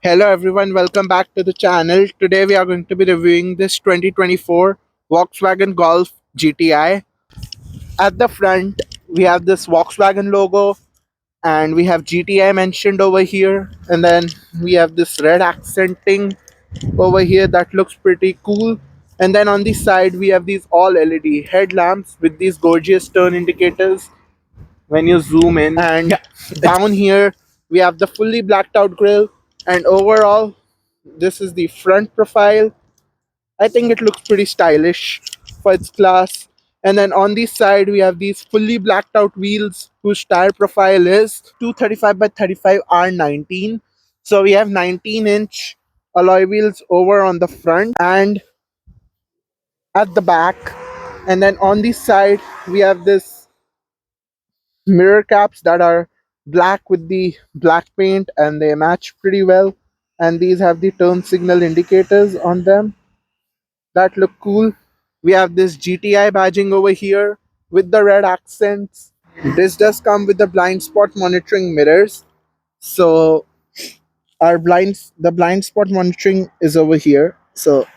Hello everyone, welcome back to the channel. Today we are going to be reviewing this 2024 Volkswagen Golf GTI. At the front, we have this Volkswagen logo and we have GTI mentioned over here, and then we have this red accenting over here that looks pretty cool. And then on the side we have these all LED headlamps with these gorgeous turn indicators when you zoom in. And down here we have the fully blacked out grille, and overall this is the front profile. I think it looks pretty stylish for its class. And then on the side we have these fully blacked out wheels whose tire profile is 235 by 35 R19. So we have 19-inch alloy wheels over on the front and at the back. And then on the side we have this mirror caps that are black with the black paint and they match pretty well, and these have the turn signal indicators on them that look cool. We have this GTI badging over here with the red accents. This does come with the blind spot monitoring mirrors. So the blind spot monitoring is over here. So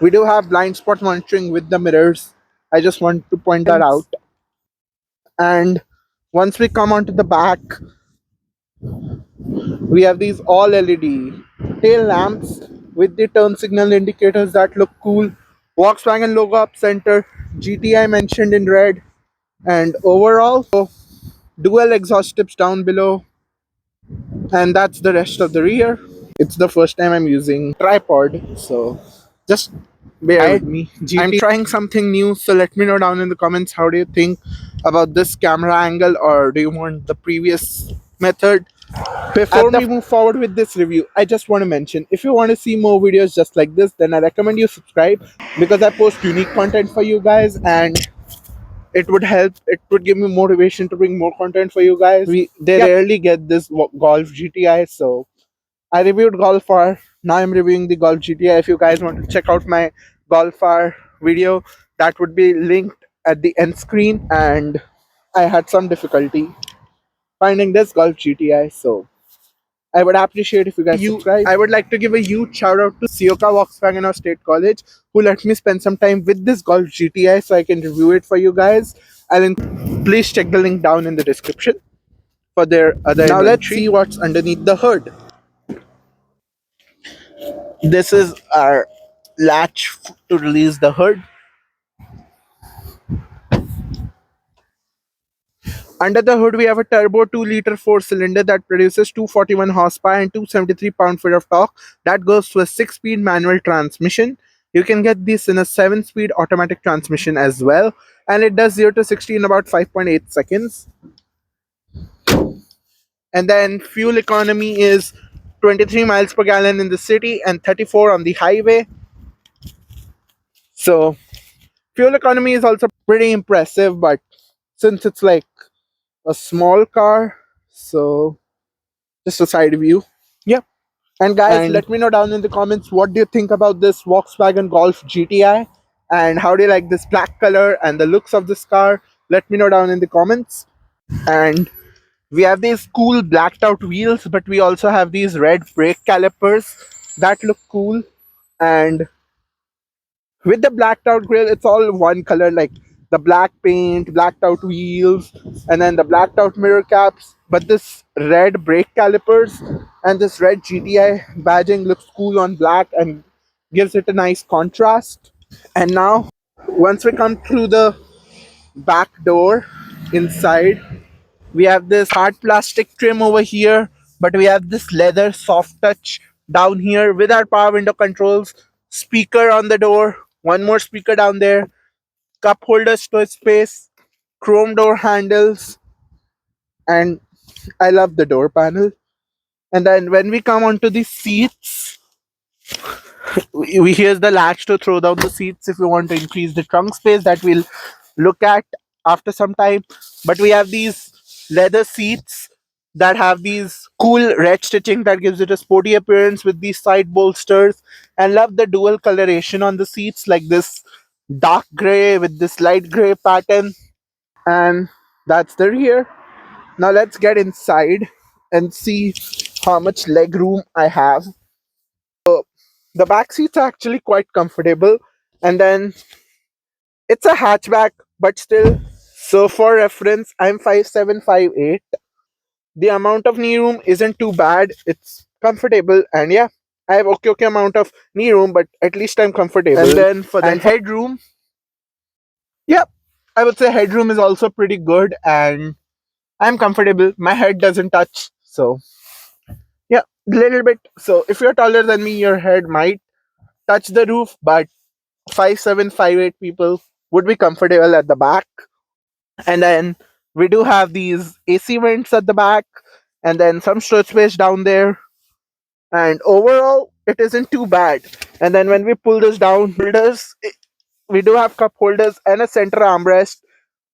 we do have blind spot monitoring with the mirrors. I just want to point that out. And once we come onto the back, we have these all LED tail lamps with the turn signal indicators that look cool. Volkswagen logo up center, GTI mentioned in red, and overall dual exhaust tips down below, and that's the rest of the rear. It's the first time I'm using tripod, so just bear with me. I'm trying something new, so let me know down in the comments how do you think about this camera angle, or do you want the previous method? Before we move forward with this review, I just want to mention, if you want to see more videos just like this, then I recommend you subscribe, because I post unique content for you guys and it would give me motivation to bring more content for you guys. They rarely get this Golf GTI, so I reviewed Golf R. Now I'm reviewing the Golf GTI. If you guys want to check out my Golf R video, that would be linked at the end screen. And I had some difficulty finding this Golf GTI, so I would appreciate if you guys subscribe. I would like to give a huge shout out to Ciocca Volkswagen State College, who let me spend some time with this Golf GTI so I can review it for you guys. Please check the link down in the description for their other Now let's see what's underneath the hood. This is our latch to release the hood. Under the hood, we have a turbo 2-liter 4-cylinder that produces 241 horsepower and 273 pound-feet of torque. That goes to a 6-speed manual transmission. You can get this in a 7-speed automatic transmission as well. And it does 0 to 60 in about 5.8 seconds. And then fuel economy is 23 miles per gallon in the city and 34 on the highway. So fuel economy is also pretty impressive, but since it's like a small car, so just a side view. Yep. And guys, let me know down in the comments what do you think about this Volkswagen Golf GTI, and how do you like this black color and the looks of this car. Let me know down in the comments. And we have these cool blacked out wheels, but we also have these red brake calipers that look cool. And with the blacked out grille, it's all one color, like the black paint, blacked out wheels, and then the blacked out mirror caps. But this red brake calipers and this red GTI badging looks cool on black and gives it a nice contrast. And now, once we come through the back door inside, we have this hard plastic trim over here, but we have this leather soft touch down here with our power window controls, speaker on the door, one more speaker down there, cup holder storage space, chrome door handles, and I love the door panel. And then when we come onto the seats, here's the latch to throw down the seats if you want to increase the trunk space, that we'll look at after some time. But we have these leather seats that have these cool red stitching that gives it a sporty appearance with these side bolsters. And love the dual coloration on the seats, like this dark gray with this light gray pattern. And that's the rear. Now let's get inside and see how much leg room I have. The back seats are actually quite comfortable, and then it's a hatchback, but still. So for reference, I'm 5'7", 5'8". The amount of knee room isn't too bad. It's comfortable, and yeah, I have okay amount of knee room, but at least I'm comfortable. And then for the headroom, yeah, I would say headroom is also pretty good, and I'm comfortable. My head doesn't touch, so yeah, little bit. So if you're taller than me, your head might touch the roof, but 5'7", 5'8" people would be comfortable at the back. And then we do have these AC vents at the back, and then some storage space down there. And overall, it isn't too bad. And then when we pull this down, holders, we do have cup holders and a center armrest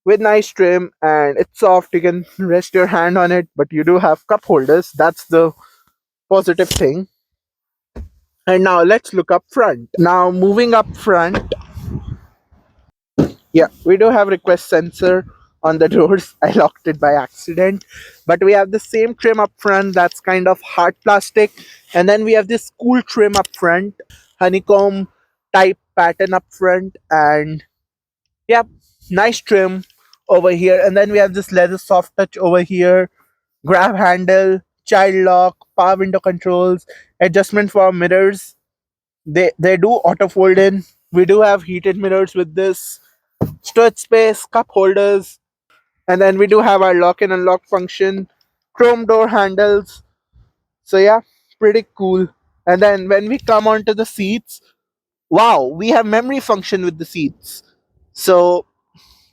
with nice trim, and it's soft. You can rest your hand on it, but you do have cup holders. That's the positive thing. And now let's look up front. Now moving up front, yeah, we do have request sensor on the doors. I locked it by accident. But we have the same trim up front that's kind of hard plastic. And then we have this cool trim up front, honeycomb type pattern up front. And yeah, nice trim over here. And then we have this leather soft touch over here, grab handle, child lock, power window controls, adjustment for mirrors. They do auto fold in. We do have heated mirrors with this, storage space, cup holders, and then we do have our lock and unlock function, chrome door handles. So yeah, pretty cool. And then when we come onto the seats, wow, we have memory function with the seats. So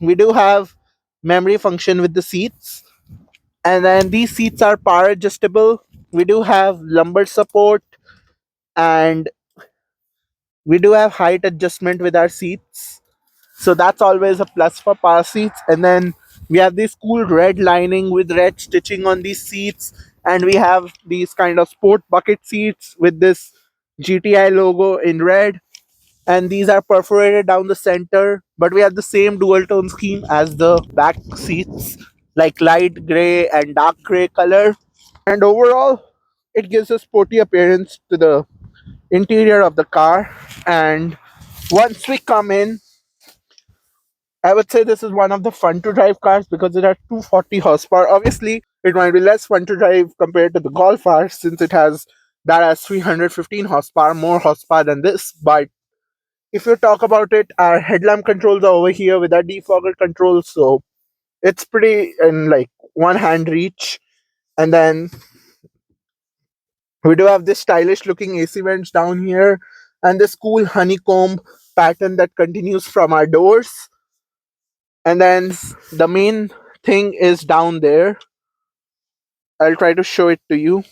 we do have memory function with the seats, and then these seats are power adjustable. We do have lumbar support, and we do have height adjustment with our seats. So that's always a plus for power seats. And then we have this cool red lining with red stitching on these seats. And we have these kind of sport bucket seats with this GTI logo in red. And these are perforated down the center. But we have the same dual tone scheme as the back seats, like light gray and dark gray color. And overall, it gives a sporty appearance to the interior of the car. And once we come in, I would say this is one of the fun to drive cars because it has 240 horsepower. Obviously, it might be less fun to drive compared to the Golf R since it has that has 315 horsepower, more horsepower than this. But if you talk about it, our headlamp controls are over here with our defogger controls, so it's pretty in like one hand reach. And then we do have this stylish looking AC vents down here and this cool honeycomb pattern that continues from our doors. And then the main thing is down there. I'll try to show it to you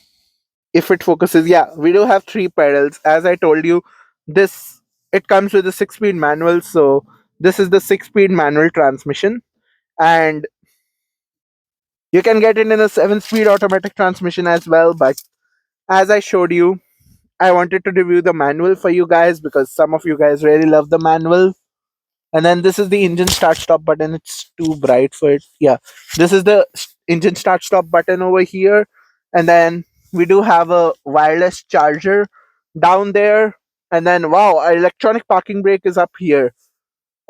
if it focuses. Yeah, we do have three pedals. As I told you, this it comes with a 6-speed manual, so this is the 6-speed manual transmission, and you can get it in a 7-speed automatic transmission as well. But as I showed you, I wanted to review the manual for you guys because some of you guys really love the manual. And then this is the engine start stop button. It's too bright for it. Yeah, this is the engine start stop button over here. And then we do have a wireless charger down there. And then wow, our electronic parking brake is up here.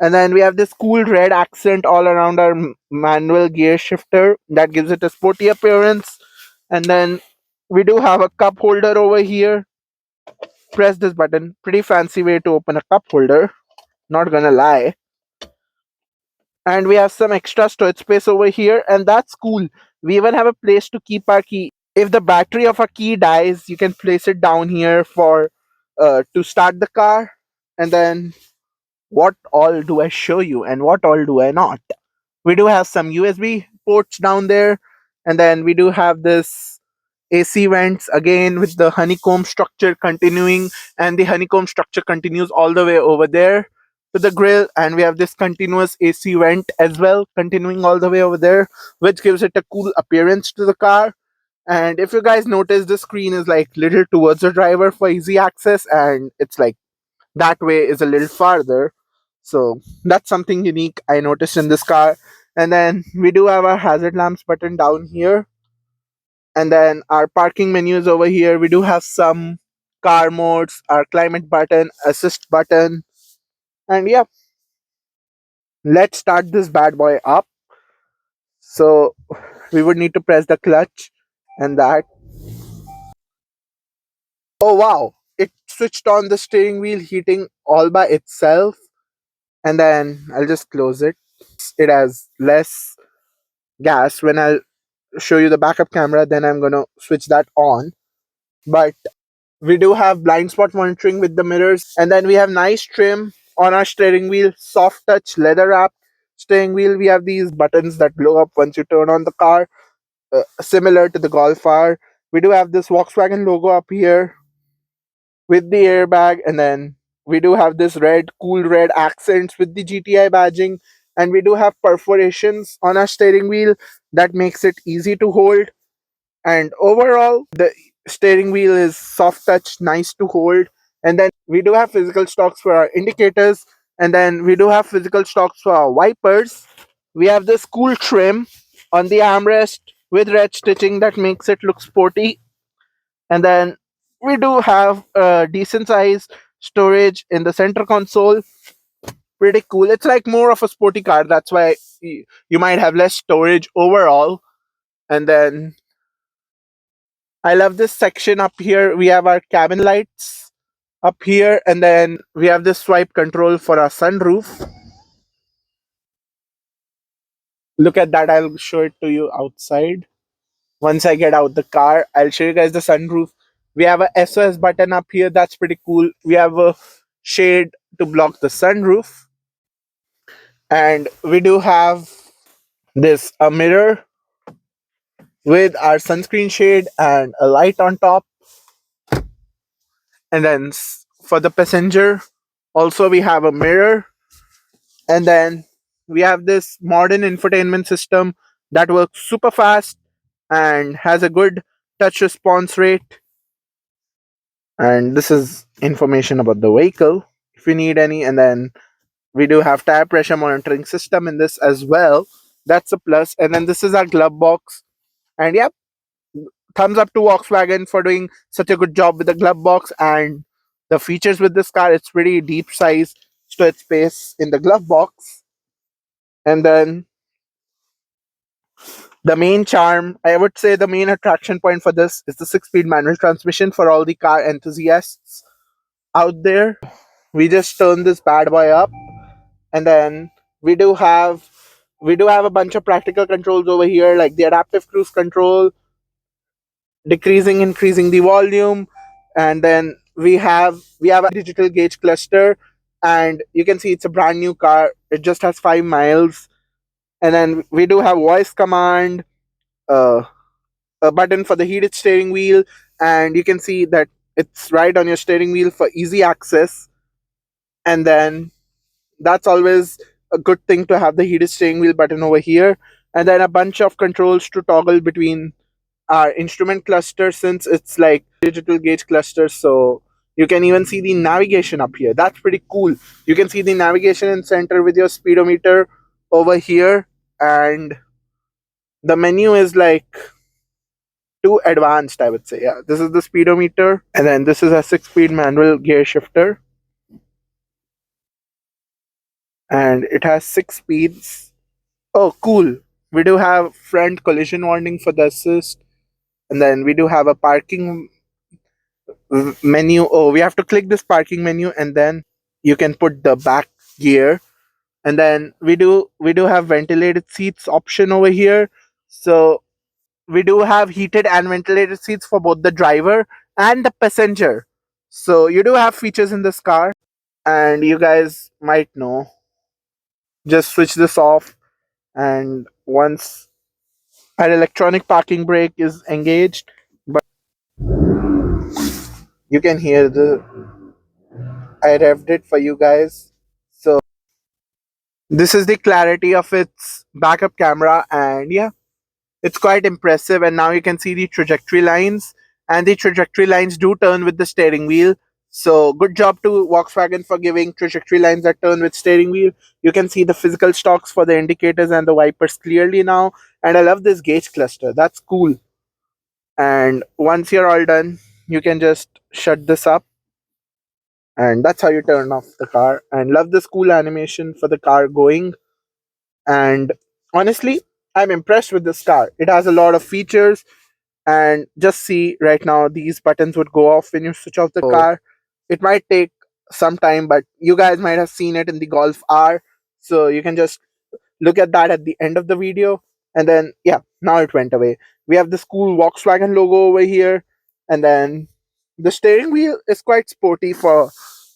And then we have this cool red accent all around our manual gear shifter that gives it a sporty appearance. And then we do have a cup holder over here. Press this button. Pretty fancy way to open a cup holder, not gonna lie. And we have some extra storage space over here, and that's cool. We even have a place to keep our key. If the battery of a key dies, you can place it down here for to start the car. And then what all do I show you and what all do I not? We do have some USB ports down there, and then we do have this AC vents again with the honeycomb structure continuing, and the honeycomb structure continues all the way over there to the grill. And we have this continuous AC vent as well continuing all the way over there, which gives it a cool appearance to the car. And if you guys notice, the screen is like little towards the driver for easy access, and it's like that way is a little farther. So that's something unique I noticed in this car. And then we do have our hazard lamps button down here. And then our parking menus over here. We do have some car modes, our climate button, assist button, and yeah, let's start this bad boy up. So we would need to press the clutch and that. Oh wow, it switched on the steering wheel heating all by itself. And then I'll just close it. It has less gas. When I'll show you the backup camera, then I'm gonna switch that on. But we do have blind spot monitoring with the mirrors, and then we have nice trim on our steering wheel, soft touch leather wrap steering wheel. We have these buttons that glow up once you turn on the car, similar to the Golf R. We do have this Volkswagen logo up here with the airbag, and then we do have this red, cool red accents with the GTI badging, and we do have perforations on our steering wheel that makes it easy to hold. And overall, the steering wheel is soft touch, nice to hold. And then we do have physical stocks for our indicators, and then we do have physical stocks for our wipers. We have this cool trim on the armrest with red stitching that makes it look sporty. And then we do have a decent size storage in the center console. Pretty cool. It's like more of a sporty car. That's why you might have less storage overall. And then I love this section up here. We have our cabin lights up here, and then we have this swipe control for our sunroof. Look at that. I'll show it to you outside. Once I get out the car, I'll show you guys the sunroof. We have a SOS button up here. That's pretty cool. We have a shade to block the sunroof. And we do have this a mirror with our sunscreen shade and a light on top. And then for the passenger, also we have a mirror. And then we have this modern infotainment system that works super fast and has a good touch response rate. And this is information about the vehicle if you need any. And then we do have tire pressure monitoring system in this as well. That's a plus. And then this is our glove box. And yeah, thumbs up to Volkswagen for doing such a good job with the glove box and the features with this car. It's pretty deep size storage space in the glove box. And then the main charm, I would say the main attraction point for this is the 6-speed manual transmission for all the car enthusiasts out there. We just turn this bad boy up, and then we do have a bunch of practical controls over here, like the adaptive cruise control, decreasing, increasing the volume, and then we have a digital gauge cluster, and you can see it's a brand new car. It just has 5 miles, and then we do have voice command, uh, a button for the heated steering wheel, and you can see that it's right on your steering wheel for easy access. And then that's always a good thing to have the heated steering wheel button over here, and then a bunch of controls to toggle between our instrument cluster, since it's like digital gauge cluster. So you can even see the navigation up here. That's pretty cool. You can see the navigation in center with your speedometer over here, and the menu is like too advanced, I would say. Yeah, this is the speedometer, and then this is a 6-speed manual gear shifter, and it has 6 speeds. Oh, cool. We do have front collision warning for the assist, and then we do have a parking menu. Oh, we have to click this parking menu, and then you can put the back gear. And then we do have ventilated seats option over here. So we do have heated and ventilated seats for both the driver and the passenger. So you do have features in this car, and you guys might know. Just switch this off, and once an electronic parking brake is engaged, but you can hear the I revved it for you guys. So this is the clarity of its backup camera, and yeah, it's quite impressive. And now you can see the trajectory lines, and the trajectory lines do turn with the steering wheel. So good job to Volkswagen for giving trajectory lines that turn with steering wheel. You can see the physical stocks for the indicators and the wipers clearly now, and I love this gauge cluster. That's cool. And once you're all done, you can just shut this up, and that's how you turn off the car. And love this cool animation for the car going. And honestly, I'm impressed with this car. It has a lot of features, and just see right now, these buttons would go off when you switch off the car. It might take some time, but you guys might have seen it in the Golf R, so you can just look at that at the end of the video. And then yeah, now it went away. We have this cool Volkswagen logo over here, and then the steering wheel is quite sporty for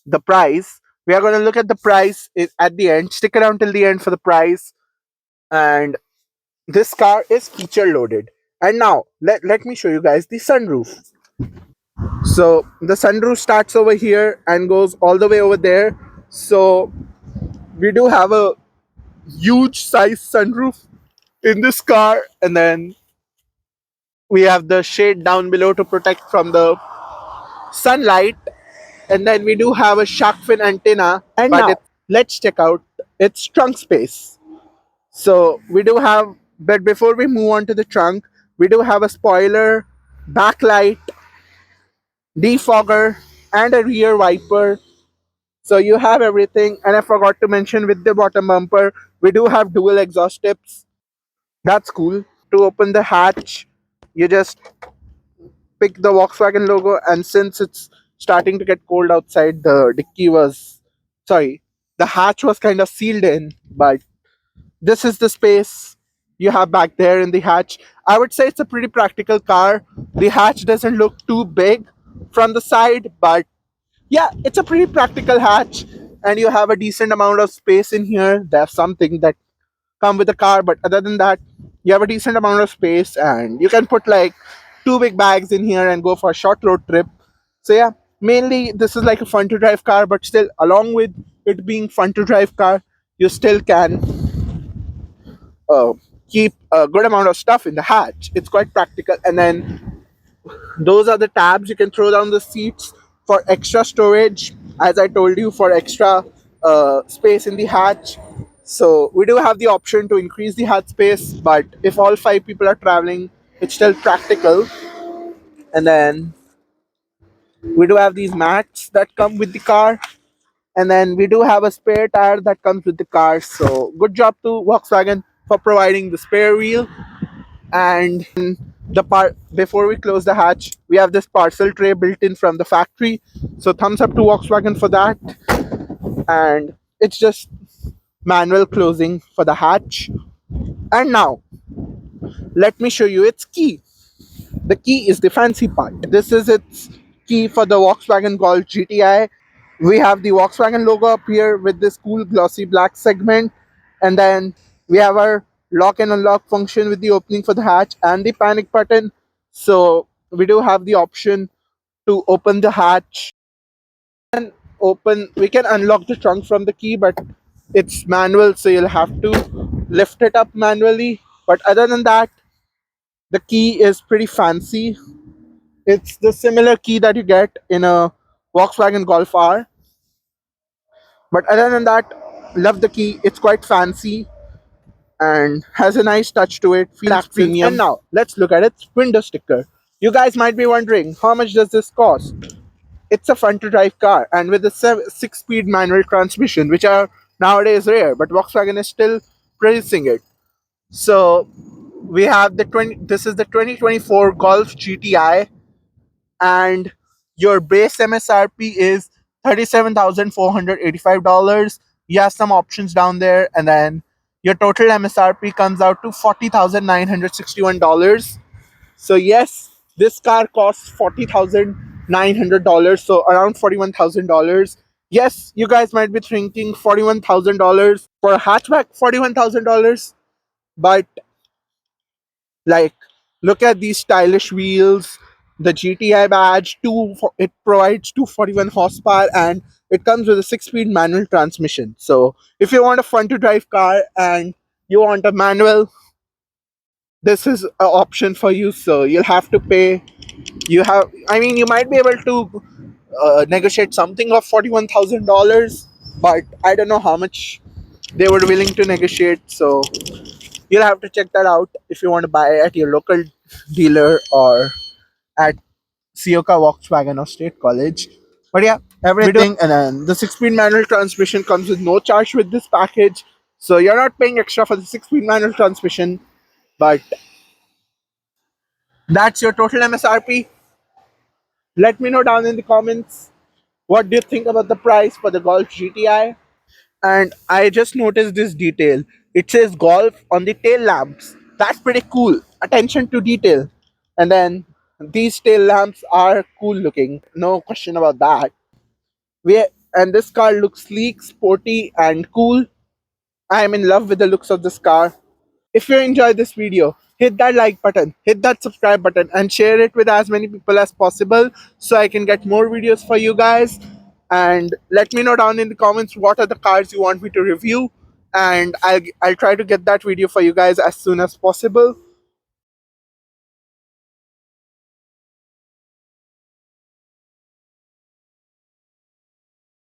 the price. We are going to look at the price at the end. Stick around till the end for the price. And this car is feature loaded. And now let me show you guys the sunroof. So the sunroof starts over here and goes all the way over there. So we do have a huge size sunroof in this car, and then we have the shade down below to protect from the sunlight, and then we do have a shark fin antenna. And but now let's check out its trunk space. So we do have, but before we move on to the trunk, we do have a spoiler, backlight, defogger, and a rear wiper. So you have everything. And I forgot to mention, with the bottom bumper, we do have dual exhaust tips. That's cool. To open the hatch, you just pick the Volkswagen logo, and since it's starting to get cold outside, the hatch was kind of sealed in, but this is the space you have back there in the hatch. I would say it's a pretty practical car. The hatch doesn't look too big from the side, but yeah, it's a pretty practical hatch, and you have a decent amount of space in here. There's something that come with the car, but other than that, you have a decent amount of space, and you can put like two big bags in here and go for a short road trip. So yeah, mainly this is like a fun to drive car, but still, along with it being fun to drive car, you still can uh, keep a good amount of stuff in the hatch. It's quite practical. And then those are the tabs. You can throw down the seats for extra storage, as I told you, for extra space in the hatch. So we do have the option to increase the hatch space, but if all five people are traveling, it's still practical. And then we do have these mats that come with the car, and then we do have a spare tire that comes with the car. So good job to Volkswagen for providing the spare wheel. And the part, before we close the hatch, we have this parcel tray built in from the factory. So thumbs up to Volkswagen for that. And it's just manual closing for the hatch. And now let me show you its key. The key is the fancy part. This is its key for the Volkswagen Golf GTI. We have the Volkswagen logo up here with this cool glossy black segment, and then we have our lock and unlock function with the opening for the hatch and the panic button. So we do have the option to open the hatch and we can unlock the trunk from the key, but it's manual, so you'll have to lift it up manually. But other than that, the key is pretty fancy. It's the similar key that you get in a Volkswagen Golf R. But other than that, love the key. It's quite fancy and has a nice touch to it. Feels premium. And now let's look at its window sticker. You guys might be wondering, how much does this cost? It's a fun to drive car, and with a 6-speed manual transmission, which are nowadays rare, but Volkswagen is still producing it. So we have this is the 2024 Golf GTI, and your base MSRP is $37,485. You have some options down there, and then your total MSRP comes out to $40,961. So yes, this car costs $40,900, so around $41,000. Yes, you guys might be thinking $41,000 for a hatchback, $41,000, but like, look at these stylish wheels, the GTI badge. It provides 241 horsepower, and it comes with a 6-speed manual transmission. So if you want a fun to drive car and you want a manual, this is an option for you. So you'll have to pay. You might be able to negotiate something of $41,000, but I don't know how much they were willing to negotiate. So you'll have to check that out if you want to buy at your local dealer or at Ciocca Volkswagen or State College. But yeah, everything, and then the 6-speed manual transmission comes with no charge with this package, so you're not paying extra for the 6-speed manual transmission. But that's your total MSRP. Let me know down in the comments what do you think about the price for the Golf GTI. And I just noticed this detail. It says Golf on the tail lamps. That's pretty cool. Attention to detail. And then these tail lamps are cool looking. No question about that. We and this car looks sleek, sporty, and cool. I am in love with the looks of this car. If you enjoyed this video, hit that like button, hit that subscribe button, and share it with as many people as possible so I can get more videos for you guys. And let me know down in the comments what are the cars you want me to review, and I'll try to get that video for you guys as soon as possible.